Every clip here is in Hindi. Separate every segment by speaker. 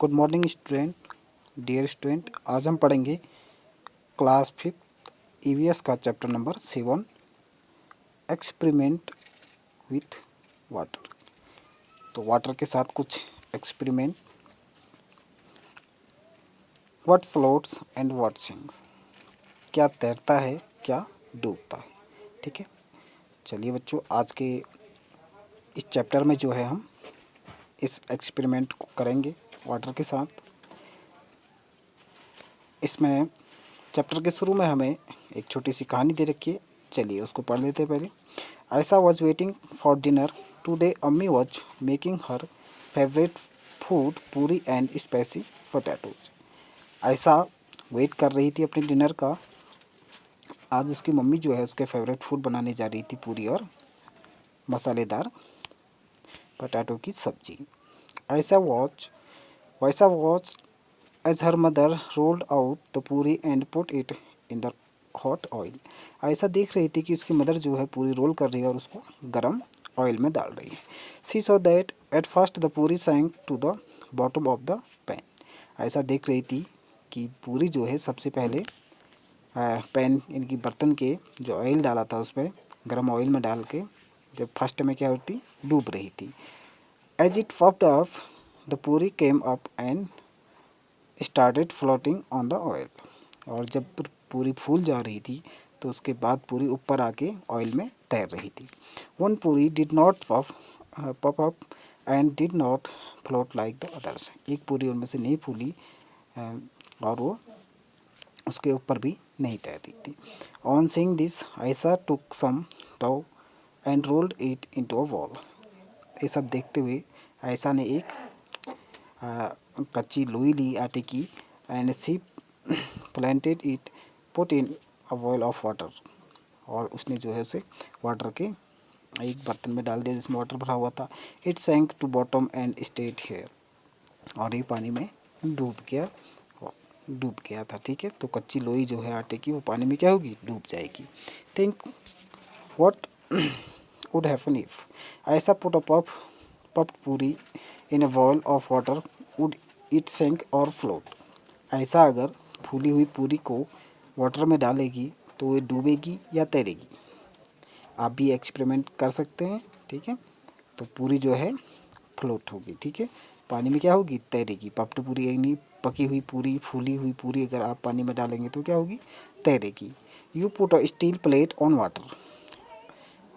Speaker 1: Good morning student, dear student. आज हम पढ़ेंगे क्लास 5 ईवीएस का chapter number 7, experiment with water. तो वाटर के साथ कुछ experiment. What floats and what sinks, क्या तैरता है क्या डूबता है। ठीक है, चलिए बच्चों, आज के इस चैप्टर में जो है हम इस एक्सपेरिमेंट को करेंगे वाटर के साथ। इसमें चैप्टर के शुरू में हमें एक छोटी सी कहानी दे रखी है, चलिए उसको पढ़ लेते हैं पहले। Ayesha was waiting for dinner today. अम्मी was making her favourite food puri and spicy potatoes. Ayesha wait कर रही थी अपने डिनर का। आज उसकी मम्मी जो है उसके फेवरेट फूड बनाने जा रही थी, पूरी और मसालेदार पोटैटो की सब्जी। Ayesha watch as her mother rolled out the puri and put it in the hot oil। ऐसा देख रही थी कि उसकी मदर जो है पूरी रोल कर रही है और उसको गरम ऑयल में डाल रही है। She saw that at first the puri sank to the bottom of the pan। ऐसा देख रही थी कि पूरी जो है सबसे पहले पैन इनकी बर्तन के जो ऑयल डाला था उसमें गरम ऑयल में डाल के जब फर्स्ट में क्या होती डूब रही थी। As it puffed up the puri came up and started floating on the oil. और जब पूरी फूल जा रही थी तो उसके बाद पूरी ऊपर आके ऑयल में तैर रही थी। वन पूरी डिड नॉट पप up and did not float like the others. एक पूरी उनमें से नहीं फूली और वो उसके ऊपर भी नहीं तैर रही थी। On seeing this Ayesha took some dough and rolled it into a ball. ये सब देखते हुए आयशा ने एक कच्ची लोई ली आटे की and she planted it put in a bowl of water. और उसने जो है उसे वाटर के एक बर्तन में डाल दिया जिसमें वाटर भरा हुआ था। It sank to bottom and stayed there. और ये पानी में डूब गया था। ठीक है, तो कच्ची लोई जो है आटे की वो पानी में क्या होगी, डूब जाएगी। Think what would happen if Aisha put a puffed puri in a bowl of water, would it sink or float. ऐसा अगर फूली हुई पूरी को वाटर में डालेगी तो वो डूबेगी या तैरेगी। आप भी एक्सपेरिमेंट कर सकते हैं। ठीक है, तो पूरी जो है फ्लोट होगी। ठीक है, पानी में क्या होगी, तैरेगी। पफ्ड पूरी यानी पकी हुई पूरी, फूली हुई पूरी अगर आप पानी में डालेंगे तो क्या होगी, तैरेगी। You put a steel plate on water.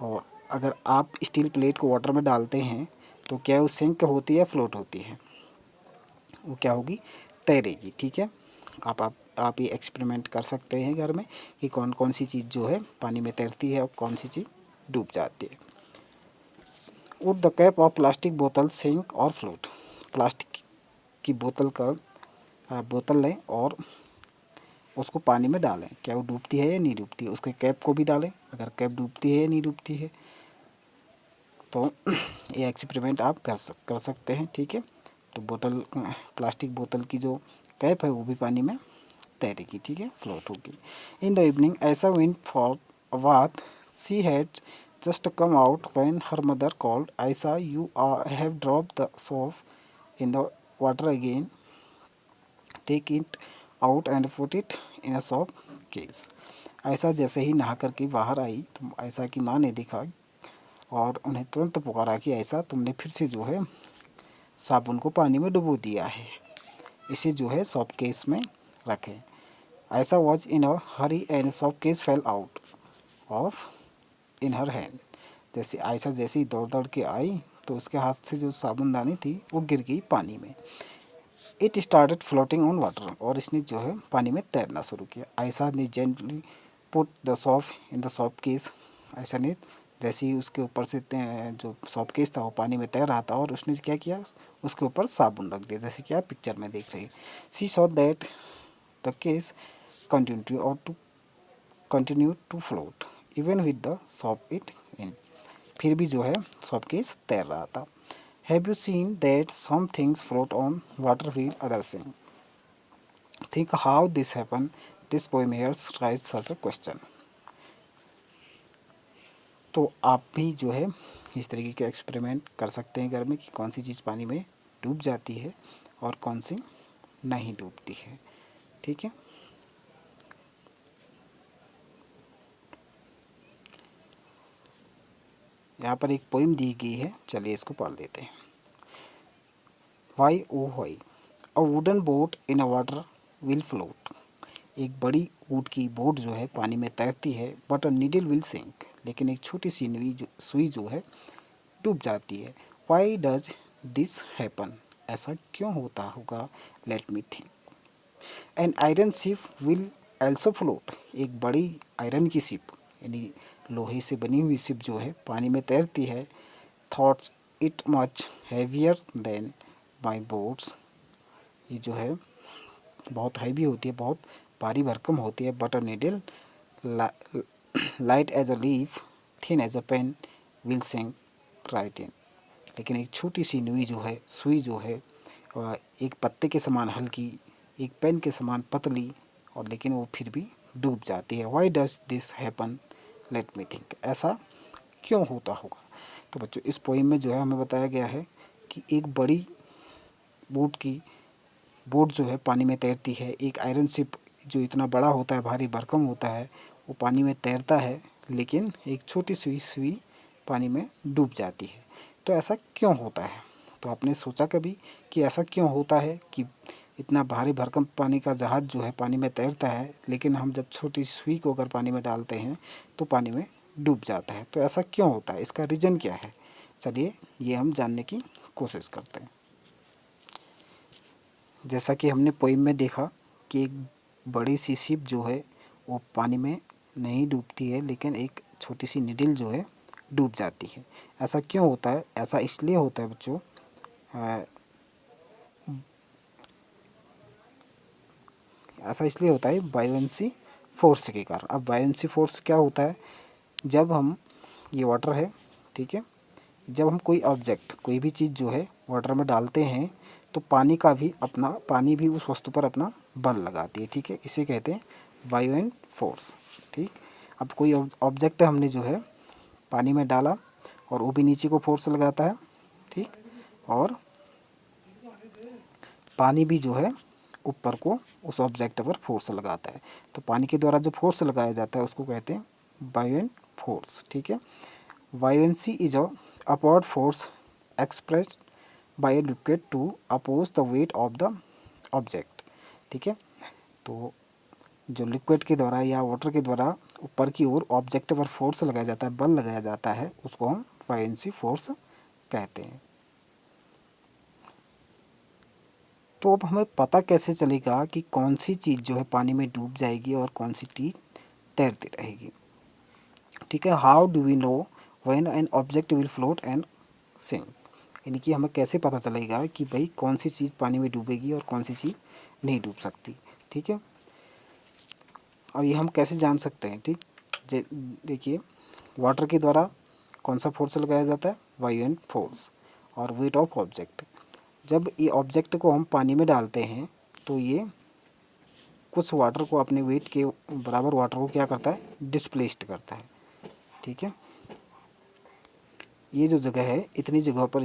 Speaker 1: और अगर आप स्टील प्लेट को वाटर में डालते हैं तो क्या वो सिंक होती है, फ्लोट होती है, वो क्या होगी, तैरेगी। ठीक है, आप ये एक्सपेरिमेंट कर सकते हैं घर में कि कौन कौन सी चीज़ जो है पानी में तैरती है और कौन सी चीज़ डूब जाती है। Would the cap of plastic बोतल सिंक और फ्लोट। प्लास्टिक की बोतल लें और उसको पानी में डालें, क्या वो डूबती है या नहीं डूबती है। उसके कैप को भी डालें, अगर कैप डूबती है या नहीं डूबती है। तो ये एक्सपेरिमेंट आप कर सकते हैं। ठीक है, तो प्लास्टिक बोतल की जो कैप है वो भी पानी में तैरेगी। ठीक है, फ्लोट होगी। In the evening Aisha went for a bath. She had just come out when her mother called, Aisha you have drop the soap in the water again, take it out and put it in a soap case. Aisha जैसे ही नहा करके बाहर आई तो ऐसा की माँ ने देखा और उन्हें तुरंत पुकारा कि ऐसा तुमने फिर से जो है साबुन को पानी में डुबो दिया है, इसे जो है सॉप केस में रखें। ऐसा was in a Hari and shop case fail out of in her hand. जैसे आयशा जैसे ही दौड़ दौड़ के आई तो उसके हाथ से जो साबुनदानी थी वो गिर गई पानी में। It started floating on water. और इसने जो है पानी में तैरना शुरू किया। आयशा ने gently put the shop in the shop case. Ayesha ने जैसे ही उसके ऊपर से जो सॉप केस था वो पानी में तैर रहा था और उसने क्या किया, उसके ऊपर साबुन रख दिया, जैसे कि आप पिक्चर में देख रहे हैं। She saw that the case continue to float even with the soap it in. फिर भी जो है सॉप केस तैर रहा था। Have you seen that some things float on water while other sink? Think how this happen. This poem here's rise such a question. तो आप भी जो है इस तरीके के एक्सपेरिमेंट कर सकते हैं घर में कि कौन सी चीज़ पानी में डूब जाती है और कौन सी नहीं डूबती है। ठीक है, यहाँ पर एक पोइम दी गई है, चलिए इसको पढ़ लेते हैं। Why oh why a wooden boat in a water will float. एक बड़ी ऊँट की बोट जो है पानी में तैरती है, but a needle will sink, लेकिन एक छोटी सी सुई जो है डूब जाती है। वाई डज दिस हैपन, ऐसा क्यों होता होगा? Let me think. An iron ship will also float. एक बड़ी आयरन की शिप यानी लोहे से बनी हुई शिप जो है पानी में तैरती है। Thoughts it much heavier than my boats. ये जो है बहुत हैवी होती है, बहुत भारी भरकम होती है। But a needle light as a leaf thin as a pen will sink right in. लेकिन एक छोटी सी सुई जो है एक पत्ते के समान हल्की, एक पेन के समान पतली, और लेकिन वो फिर भी डूब जाती है। Why does this happen? Let me think. ऐसा क्यों होता होगा? तो बच्चों इस पोइम में जो है हमें बताया गया है कि एक बड़ी बोट जो है पानी में तैरती है। एक आयरन शिप जो इतना बड़ा होता है, भारी भरकम होता है, वो पानी में तैरता है, लेकिन एक छोटी सी सुई पानी में डूब जाती है। तो ऐसा क्यों होता है? तो आपने सोचा कभी कि ऐसा क्यों होता है कि इतना भारी भरकम पानी का जहाज़ जो है पानी में तैरता है, लेकिन हम जब छोटी सी सुई को अगर पानी में डालते हैं तो पानी में डूब जाता है? तो ऐसा क्यों होता है? इसका रीज़न क्या है? चलिए ये हम जानने की कोशिश करते हैं। जैसा कि हमने पोइम में देखा कि एक बड़ी सी शिप जो है वो पानी में नहीं डूबती है, लेकिन एक छोटी सी निडल जो है डूब जाती है। ऐसा क्यों होता है? ऐसा इसलिए होता है बच्चों, ऐसा इसलिए होता है बायोंसी फोर्स के कारण। अब बायोंसी फोर्स क्या होता है? जब हम, ये वाटर है, ठीक है, जब हम कोई भी चीज़ जो है वाटर में डालते हैं तो पानी भी उस वस्तु पर अपना बल लगाती है। ठीक है, इसे कहते हैं बायोएंट फोर्स। ठीक, अब कोई ऑब्जेक्ट हमने जो है पानी में डाला और वो भी नीचे को फोर्स लगाता है। ठीक, और पानी भी जो है ऊपर को उस ऑब्जेक्ट पर फोर्स लगाता है। तो पानी के द्वारा जो फोर्स लगाया जाता है उसको कहते हैं बायोएंट फोर्स। ठीक है, buoyancy is a upward force expressed by a liquid to oppose the weight of the object। ठीक है, तो जो लिक्विड के द्वारा या वाटर के द्वारा ऊपर की ओर ऑब्जेक्ट पर फोर्स लगाया जाता है, बल लगाया जाता है, उसको हम बायोएंसी फोर्स कहते हैं। तो अब हमें पता कैसे चलेगा कि कौन सी चीज़ जो है पानी में डूब जाएगी और कौन सी चीज़ तैरती रहेगी? ठीक है, how do we know when an object will float and sink? यानी कि हमें कैसे पता चलेगा कि भाई कौन सी चीज़ पानी में डूबेगी और कौन सी चीज़ नहीं डूब सकती? ठीक है, और ये हम कैसे जान सकते हैं? ठीक, देखिए, वाटर के द्वारा कौन सा फोर्स लगाया जाता है? बायोएंट फोर्स। और वेट ऑफ ऑब्जेक्ट, जब ये ऑब्जेक्ट को हम पानी में डालते हैं तो ये कुछ वाटर को, अपने वेट के बराबर वाटर को क्या करता है? डिस्प्लेस्ड करता है। ठीक है, ये जो जगह है, इतनी जगह पर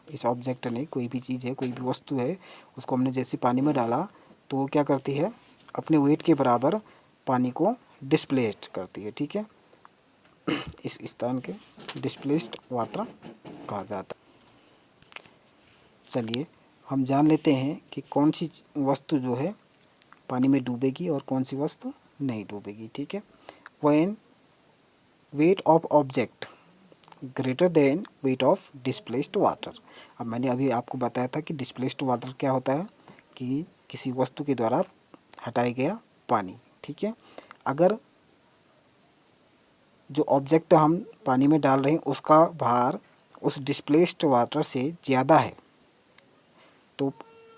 Speaker 1: इस ऑब्जेक्ट ने, कोई भी चीज़ है, कोई भी वस्तु है, उसको हमने जैसे पानी में डाला तो वो क्या करती है? अपने वेट के बराबर पानी को डिस्प्लेस्ड करती है। ठीक है, इस स्थान के डिस्प्लेस्ड वाटर कहा जाता है। चलिए हम जान लेते हैं कि कौन सी वस्तु जो है पानी में डूबेगी और कौन सी वस्तु नहीं डूबेगी। ठीक है, when wait of object greater than weight of displaced water. अब मैंने अभी आपको बताया था कि डिस्प्लेस्ड वाटर क्या होता है? कि किसी वस्तु के द्वारा हटाया गया पानी। ठीक है, अगर जो ऑब्जेक्ट हम पानी में डाल रहे हैं उसका भार उस डिस्प्लेस्ड वाटर से ज़्यादा है तो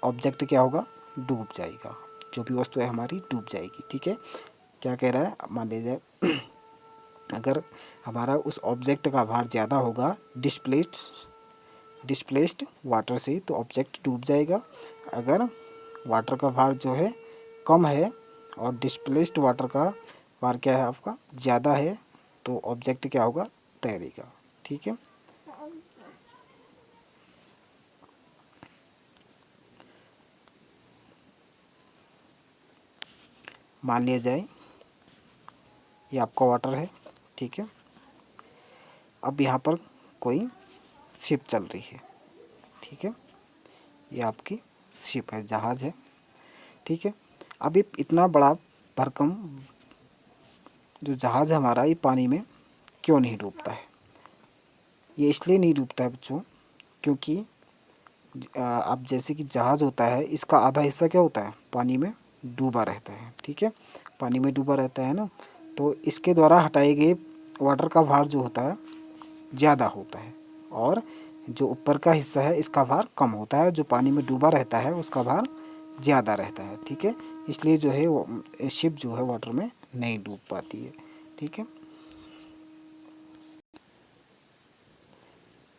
Speaker 1: ऑब्जेक्ट क्या होगा? डूब जाएगा। जो भी वस्तु है हमारी डूब जाएगी। ठीक है, क्या कह रहा है? मान लीजिए अगर हमारा उस ऑब्जेक्ट का भार ज़्यादा होगा डिस्प्लेस्ड वाटर से तो ऑब्जेक्ट डूब जाएगा। अगर वाटर का भार जो है कम है और डिस्प्लेस्ड वाटर का भार क्या है आपका? ज़्यादा है तो ऑब्जेक्ट क्या होगा? तैरेगा। ठीक है, मान लिया जाए ये आपका वाटर है, ठीक है। अब यहाँ पर कोई शिप चल रही है, ठीक है, ये आपकी शिप है, जहाज़ है, ठीक है। अब ये इतना बड़ा भरकम जो जहाज़ है हमारा, ये पानी में क्यों नहीं डूबता है? ये इसलिए नहीं डूबता है बच्चों, क्योंकि अब जैसे कि जहाज़ होता है, इसका आधा हिस्सा क्या होता है, पानी में डूबा रहता है, ठीक है, पानी में डूबा रहता है ना। तो इसके द्वारा हटाए गए वाटर का भार जो होता है ज़्यादा होता है, और जो ऊपर का हिस्सा है इसका भार कम होता है, जो पानी में डूबा रहता है उसका भार ज़्यादा रहता है, ठीक है। इसलिए जो है वो शिप जो है वाटर में नहीं डूब पाती है, ठीक है।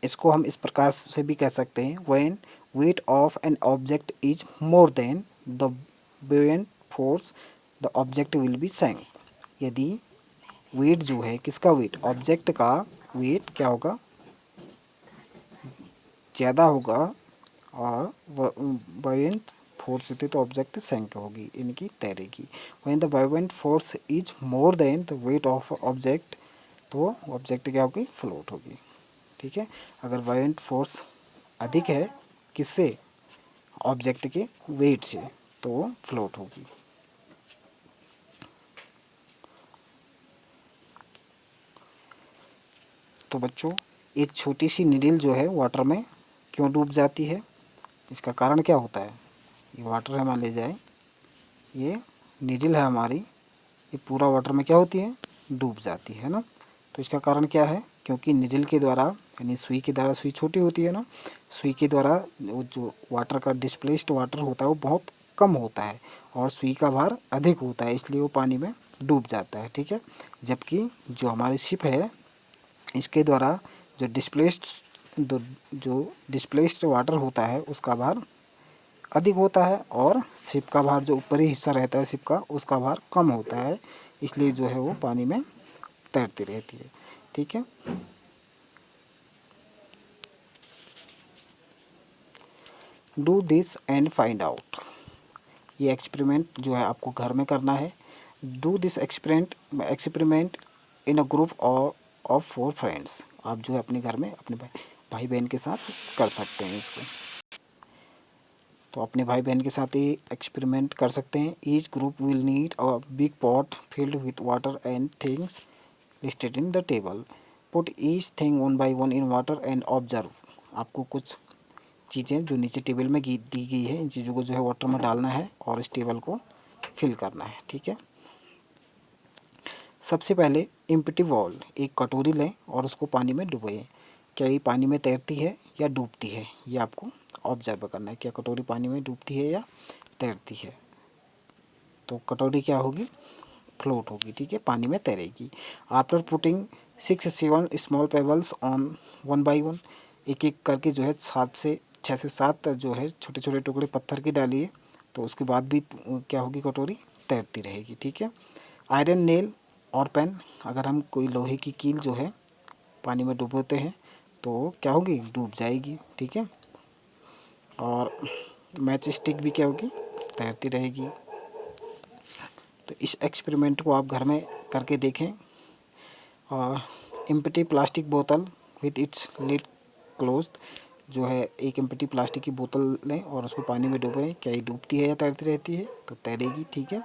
Speaker 1: इसको हम इस प्रकार से भी कह सकते हैं, when weight of an object is more than the buoyant force the object will be sank। यदि वेट जो है, किसका वेट, ऑब्जेक्ट का वेट क्या होगा, ज़्यादा होगा, और buoyant फोर्स से तो ऑब्जेक्ट सैंक होगी, इनकी तैरेगी। When the buoyant force is more than the weight of object, तो ऑब्जेक्ट क्या होगी, फ्लोट होगी, ठीक है। अगर buoyant फोर्स अधिक है किससे, ऑब्जेक्ट के वेट से, तो वो फ्लोट होगी। तो बच्चों, एक छोटी सी नीडल जो है वाटर में क्यों डूब जाती है, इसका कारण क्या होता है। ये वाटर है, मान ले जाए ये नीडल है हमारी, ये पूरा वाटर में क्या होती है, डूब जाती है ना। तो इसका कारण क्या है, क्योंकि नीडल के द्वारा, यानी सुई के द्वारा, सुई छोटी होती है ना, सुई के द्वारा वो जो वाटर का डिस्प्लेस्ड वाटर होता है वो बहुत कम होता है, और सुई का भार अधिक होता है, इसलिए वो पानी में डूब जाता है, ठीक है। जबकि जो हमारी शिप है, इसके द्वारा जो डिस्प्लेस्ड वाटर होता है उसका भार अधिक होता है, और शिप का भार जो ऊपरी हिस्सा रहता है शिप का, उसका भार कम होता है, इसलिए जो है वो पानी में तैरती रहती है, ठीक है। Do this and find out. ये एक्सपेरिमेंट जो है आपको घर में करना है। Do this experiment in a group of 4 friends. आप जो है अपने घर में अपने भाई बहन के साथ कर सकते हैं इसको। तो अपने भाई बहन के साथ ये एक्सपेरिमेंट कर सकते हैं। Each group will need a big pot filled with water and things listed in the table. Put each thing one by one in water and observe. आपको कुछ चीज़ें जो नीचे टेबल में दी गई है, इन चीज़ों को जो है वाटर में डालना है और इस टेबल को फिल करना है, ठीक है। सबसे पहले एम्प्टी बॉल, एक कटोरी लें और उसको पानी में डुबोएं। क्या ये पानी में तैरती है या डूबती है, ये आपको ऑब्जर्व करना है, क्या कटोरी पानी में डूबती है या तैरती है। तो कटोरी क्या होगी, फ्लोट होगी, ठीक है, पानी में तैरेगी। After putting 6-7 small pebbles on one by one, एक एक करके जो है 6 से 7 जो है छोटे छोटे टुकड़े पत्थर के डालिए, तो उसके बाद भी क्या होगी, कटोरी तैरती रहेगी, ठीक है। आयरन नेल और पेन, अगर हम कोई लोहे की कील जो है पानी में डुबोते हैं तो क्या होगी, डूब जाएगी, ठीक है। और मैच स्टिक भी क्या होगी, तैरती रहेगी। तो इस एक्सपेरिमेंट को आप घर में करके देखें। एम्प्टी प्लास्टिक बोतल विथ इट्स लिड क्लोज्ड, जो है एक एम्प्टी प्लास्टिक की बोतल लें और उसको पानी में डुबोएं, क्या ये डूबती है या तैरती रहती है, तो तैरेगी, ठीक है।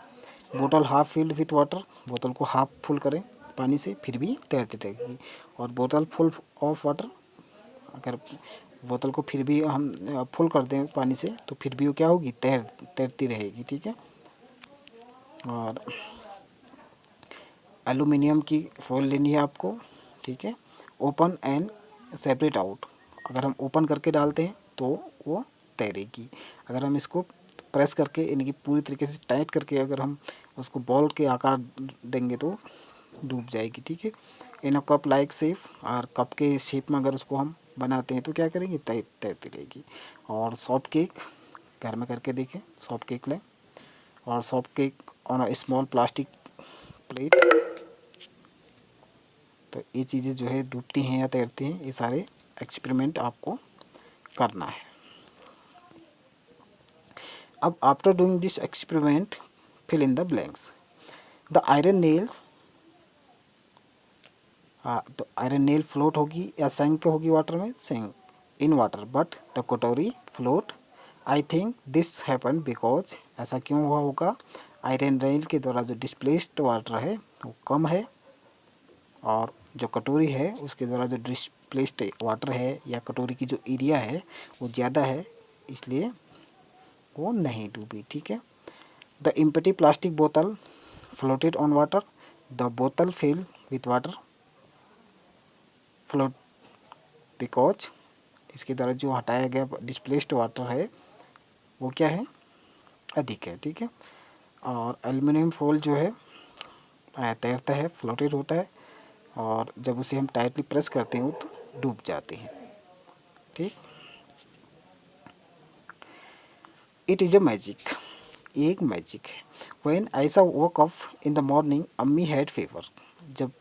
Speaker 1: बोतल हाफ फिल्ड विथ वाटर, बोतल को हाफ फुल करें पानी से, फिर भी तैरती रहेगी। और बोतल फुल ऑफ वाटर, अगर बोतल को फिर भी हम फुल कर दें पानी से, तो फिर भी वो क्या होगी, तैरती रहेगी, ठीक है। और एलुमिनियम की फॉइल लेनी है आपको, ठीक है। ओपन एंड सेपरेट आउट, अगर हम ओपन करके डालते हैं तो वो तैरेगी। अगर हम इसको प्रेस करके, यानी कि पूरी तरीके से टाइट करके अगर हम उसको बॉल के आकार देंगे तो डूब जाएगी, ठीक है। इन अ कप लाइक शेप, और कप के शेप में अगर उसको हम बनाते हैं तो क्या करेंगे, तैरती रहेगी। और सॉफ्ट केक घर में करके देखें, सॉफ्ट केक लें और soft cake on a small plastic plate, तो ये चीज़ें जो है डूबती हैं या तैरती हैं, ये सारे एक्सपेरिमेंट आपको करना है। अब after doing this experiment fill in the blanks. The iron nails, तो आयरन नेल फ्लोट होगी या सेंक होगी वाटर में, sink in water, but the katori float. I think this happen because, ऐसा क्यों हुआ होगा, आयरन नेल के द्वारा जो डिस्प्लेस्ड वाटर है वो कम है, और जो कटोरी है उसके द्वारा जो डिस्प्लेस्ड वाटर है या कटोरी की जो एरिया है वो ज़्यादा है, इसलिए वो नहीं डूबी। ठीक है। The empty plastic bottle floated on water, the bottle fill with water float because, इसके द्वारा जो हटाया गया डिस्प्लेस्ड वाटर है वो क्या है, अधिक है। ठीक है। और एल्युमिनियम फॉल जो है तैरता है, फ्लोटेड होता है, और जब उसे हम टाइटली प्रेस करते हैं तो डूब जाते हैं। ठीक। इट इज़ अ मैजिक, एक मैजिक है। When Ayesha woke up in the morning अम्मी हैड फीवर, जब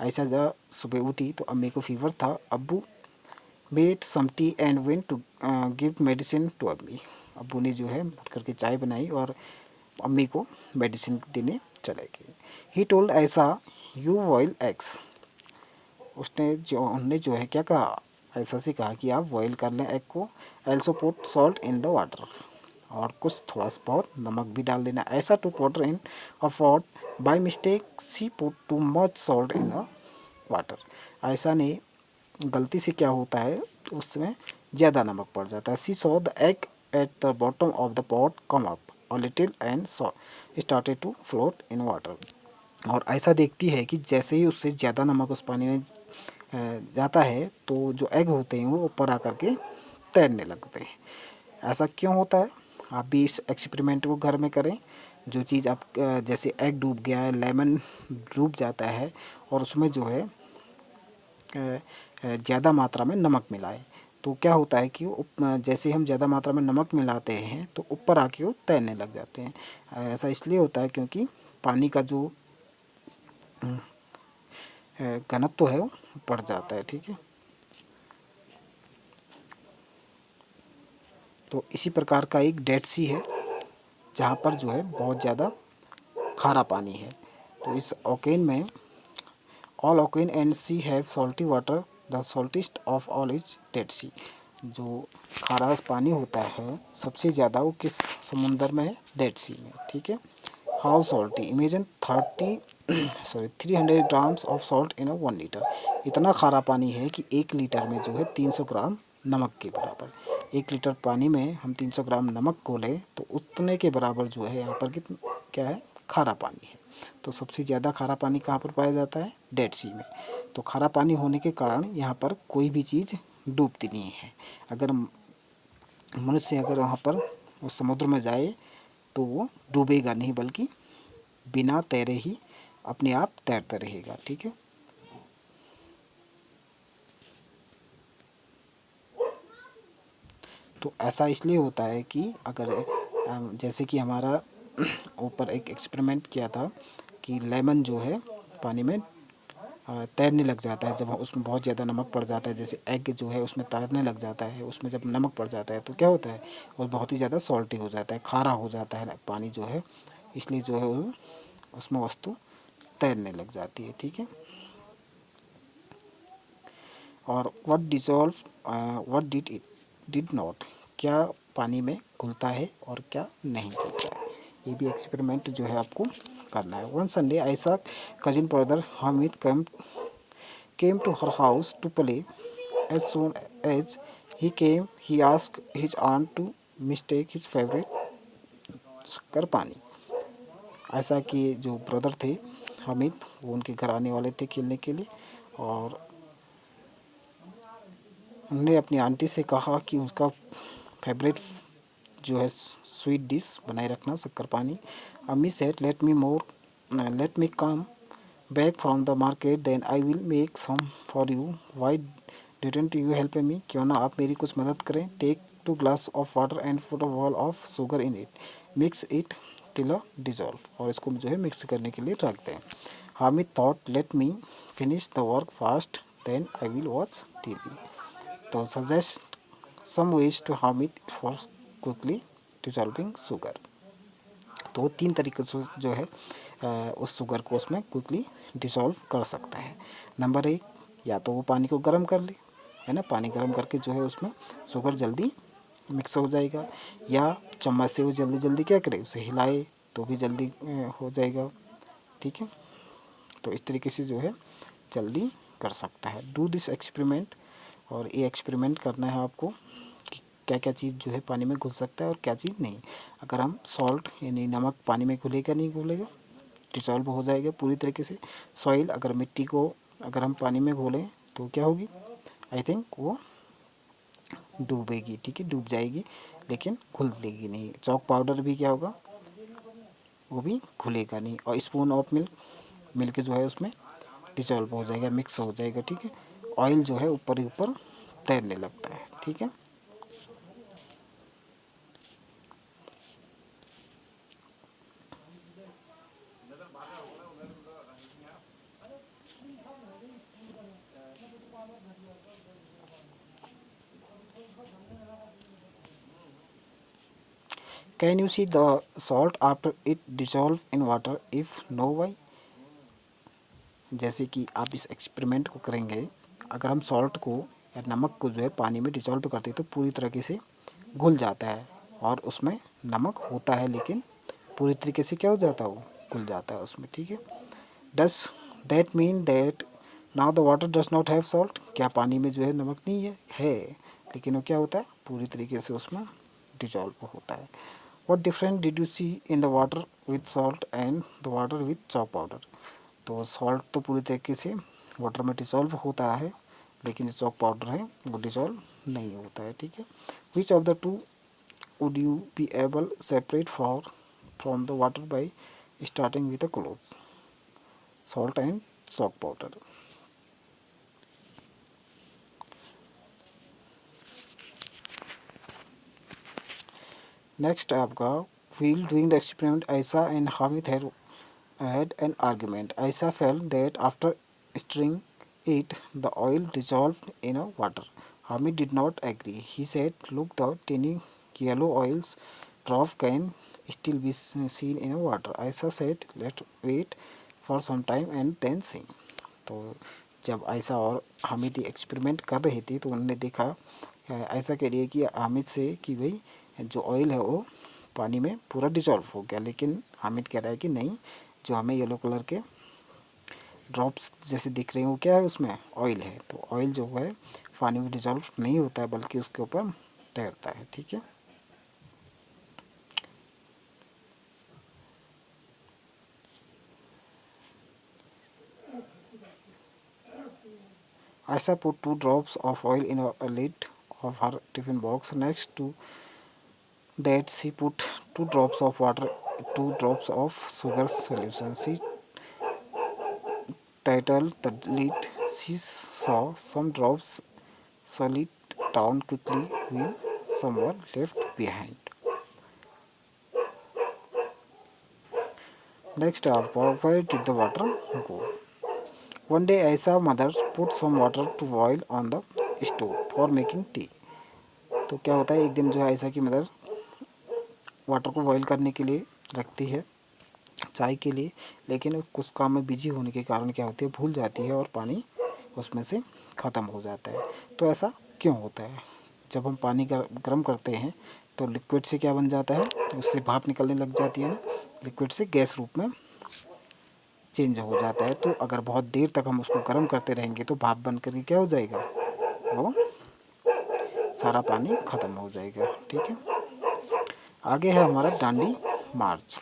Speaker 1: आयशा जब सुबह उठी तो अम्मी को फीवर था। Abbu made some tea and went to give medicine to Ammi, Abbu ने जो है उठ करके चाय बनाई और अम्मी को मेडिसिन देने चले गए। He told Ayesha you boil eggs, उन्होंने जो है क्या कहा, ऐसा से कहा कि आप बॉयल कर लें एग को, also put salt in the water, और कुछ थोड़ा सा बहुत नमक भी डाल देना। Ayesha took water in a pot, by mistake she put too much salt in a water, Ayesha ने गलती से क्या होता है उसमें ज़्यादा नमक पड़ जाता है। She saw the egg at the bottom of the pot come up a little and saw started to float in water, और ऐसा देखती है कि जैसे ही उससे ज़्यादा नमक उस पानी में जाता है तो जो एग होते हैं वो ऊपर आकर के तैरने लगते हैं। ऐसा क्यों होता है, आप भी इस एक्सपेरिमेंट को घर में करें। जो चीज़ आप जैसे एग डूब गया है, लेमन डूब जाता है और उसमें जो है ज़्यादा मात्रा में नमक मिलाए तो क्या होता है कि जैसे हम ज़्यादा मात्रा में नमक मिलाते हैं तो ऊपर आके वो तैरने लग जाते हैं। ऐसा इसलिए होता है क्योंकि पानी का जो घनत्व है वो बढ़ जाता है। ठीक है। तो इसी प्रकार का एक डेड सी है जहाँ पर जो है बहुत ज़्यादा खारा पानी है। तो इस ओकेन में all ocean and sea have salty water, the saltiest of all is Dead Sea, जो खारा पानी होता है सबसे ज़्यादा वो किस समुंदर में है, डेड सी में। ठीक है। How salty, imagine 300 grams of salt in 1 litre, इतना खारा पानी है कि 1 लीटर में जो है 300 ग्राम नमक के बराबर। 1 लीटर पानी में हम 300 ग्राम नमक को लें तो उतने के बराबर जो है यहाँ पर कितना क्या है, खारा पानी है। तो सबसे ज़्यादा खारा पानी कहाँ पर पाया जाता है, डेड सी में। तो खारा पानी होने के कारण यहाँ पर कोई भी चीज़ डूबती नहीं है। अगर मनुष्य अगर वहाँ पर उस समुद्र में जाए तो वो डूबेगा नहीं, बल्कि बिना तैरे ही अपने आप तैरता रहेगा। ठीक है। तो ऐसा इसलिए होता है कि अगर जैसे कि हमारा ऊपर एक एक्सपेरिमेंट किया था कि लेमन जो है पानी में तैरने लग जाता है जब उसमें बहुत ज़्यादा नमक पड़ जाता है। जैसे एग जो है उसमें तैरने लग जाता है, उसमें जब नमक पड़ जाता है तो क्या होता है, वो बहुत ही ज़्यादा सॉल्टी हो जाता है, खारा हो जाता है पानी जो है, इसलिए जो है वो उसमें वस्तु तैरने लग जाती है। ठीक है। और what dissolve, what did it did not, क्या पानी में घुलता है और क्या नहीं घुलता है, ये भी एक्सपेरिमेंट जो है आपको करना है। One Sunday Ayesha cousin brother Hamid came to her house to play. As soon as he came, he asked his aunt to mistake his favorite शक्कर पानी। ऐसा कि जो ब्रदर थे हामिद, वो उनके घर आने वाले थे खेलने के लिए, और उन्होंने अपनी आंटी से कहा कि उसका फेवरेट जो है स्वीट डिश बनाए रखना शक्कर पानी। अम्मी said let me come back from the market, then I will make some for you. Why didn't you help me? क्यों ना आप मेरी कुछ मदद करें। Take 2 glass of water and put a ball of sugar in it. Mix it till a dissolve. और इसको जो है मिक्स करने के लिए रख दें। Hamid thought let me finish the work fast, then I will watch TV. तो suggest some ways to Hamid for quickly dissolving sugar. तो 3 तरीक़े से जो है उस शुगर को उसमें क्विकली डिसॉल्व कर सकता है। नंबर 1, या तो वो पानी को गर्म कर ले, है ना, पानी गर्म करके जो है उसमें शुगर जल्दी मिक्स हो जाएगा, या चम्मच से वो जल्दी जल्दी क्या करे, उसे हिलाए तो भी जल्दी हो जाएगा। ठीक है, तो इस तरीके से जो है जल्दी कर सकता है। डू दिस एक्सपेरिमेंट, और ये एक्सपेरिमेंट करना है आपको कि क्या क्या चीज़ जो है पानी में घुल सकता है और क्या चीज़ नहीं। अगर हम सॉल्ट यानी नमक पानी में घुलेगा नहीं घुलेगा, डिसॉल्व हो जाएगा पूरी तरीके से। सॉइल, अगर मिट्टी को अगर हम पानी में घोलें तो क्या होगी, आई थिंक वो डूबेगी। ठीक है, डूब जाएगी लेकिन घुलेगी नहीं। चॉक पाउडर भी क्या होगा, वो भी घुलेगा नहीं। और स्पून ऑफ मिल्क, मिल्क जो है उसमें डिसॉल्व हो जाएगा, मिक्स हो जाएगा। ठीक है, ऑयल जो है ऊपर ही ऊपर तैरने लगता है। ठीक है, can you see the salt after it dissolve in water, if know why. जैसे कि आप इस एक्सपेरिमेंट को करेंगे, अगर हम सॉल्ट को या नमक को जो है पानी में डिसॉल्व करते हैं तो पूरी तरीके से घुल जाता है, और उसमें नमक होता है लेकिन पूरी तरीके से क्या हो जाता है, वो घुल जाता है उसमें। ठीक है, does that mean that now the water does not have salt, क्या पानी में जो है नमक नहीं है लेकिन वो क्या होता है, पूरी तरीके से उसमें डिसॉल्व होता है। What difference did you see in the water with salt and the water with chalk powder. तो सॉल्ट तो पूरी तरीके से वाटर में डिसॉल्व होता है, लेकिन जो चॉक पाउडर है वो डिसॉल्व नहीं होता है। ठीक है, which of the two would you be able separate for from the water by starting with the clothes, salt and chalk powder. Next आपका while doing the experiment, Ayesha and Hamid had an argument. Aisha felt that after stirring it, the oil dissolved in a water. Hamid did not agree. He said, "Look, the tiny yellow oils drop can still be seen in a water." Aisha said, "Let's wait for some time and then see." तो जब आयशा और हामिद एक्सपेरिमेंट कर रहे थे तो उन्होंने देखा, आयशा कह रही है कि हामिद से कि भाई जो ऑयल है वो पानी में पूरा डिसॉल्व हो गया, लेकिन हामिद कह रहा है कि नहीं, जो हमें येलो कलर के ड्रॉप्स जैसे दिख रहे हैं वो क्या है, उसमें ऑयल है। तो ऑयल जो है पानी में डिसॉल्व नहीं होता है बल्कि उसके ऊपर तैरता है। ठीक है, Aisha put 2 drops of oil in a lid of her tiffin box. Next to that she put 2 drops of water, 2 drops of sugar solution. She titled the lid. She saw some drops solid down quickly while some were left behind. Next up, where did the water go? One day Aisha mother put some water to boil on the stove for making tea. तो क्या होता है, एक दिन जो है आयशा की मदर वाटर को बॉईल करने के लिए रखती है चाय के लिए, लेकिन कुछ काम में बिजी होने के कारण क्या होती है, भूल जाती है और पानी उसमें से ख़त्म हो जाता है। तो ऐसा क्यों होता है, जब हम पानी गर्म करते हैं तो लिक्विड से क्या बन जाता है, उससे भाप निकलने लग जाती है ना, लिक्विड से गैस रूप में चेंज हो जाता है। तो अगर बहुत देर तक हम उसको गर्म करते रहेंगे तो भाप बन करके क्या हो जाएगा, वो सारा पानी ख़त्म हो जाएगा। ठीक है, आगे है हमारा डांडी मार्च।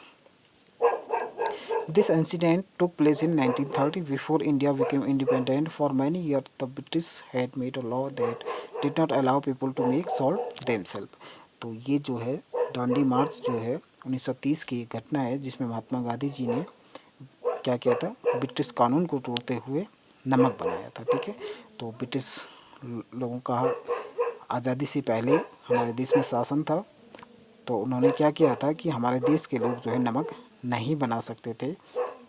Speaker 1: This incident took place in 1930 before India became independent. For many years, the British had made a law that did not allow people to make salt themselves. तो ये जो है डांडी मार्च जो है 1930 की घटना है, जिसमें महात्मा गांधी जी ने क्या किया था, ब्रिटिश कानून को तोड़ते हुए नमक बनाया था। ठीक है, तो ब्रिटिश लोगों का आज़ादी से पहले हमारे देश में शासन था, तो उन्होंने क्या किया था कि हमारे देश के लोग जो है नमक नहीं बना सकते थे,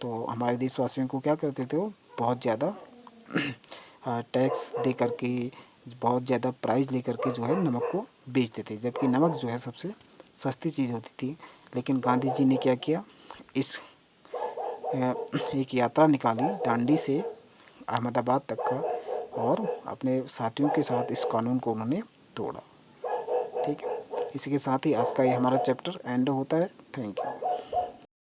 Speaker 1: तो हमारे देशवासियों को क्या करते थे, वो बहुत ज़्यादा टैक्स दे करके, बहुत ज़्यादा प्राइस ले करके जो है नमक को बेचते थे, जबकि नमक जो है सबसे सस्ती चीज़ होती थी। लेकिन गांधी जी ने क्या किया, इस एक यात्रा निकाली दांडी से अहमदाबाद तक का, और अपने साथियों के साथ इस कानून को उन्होंने तोड़ा। ठीक है, इसी के साथ ही आज का ये हमारा चैप्टर एंड होता है। Thank you.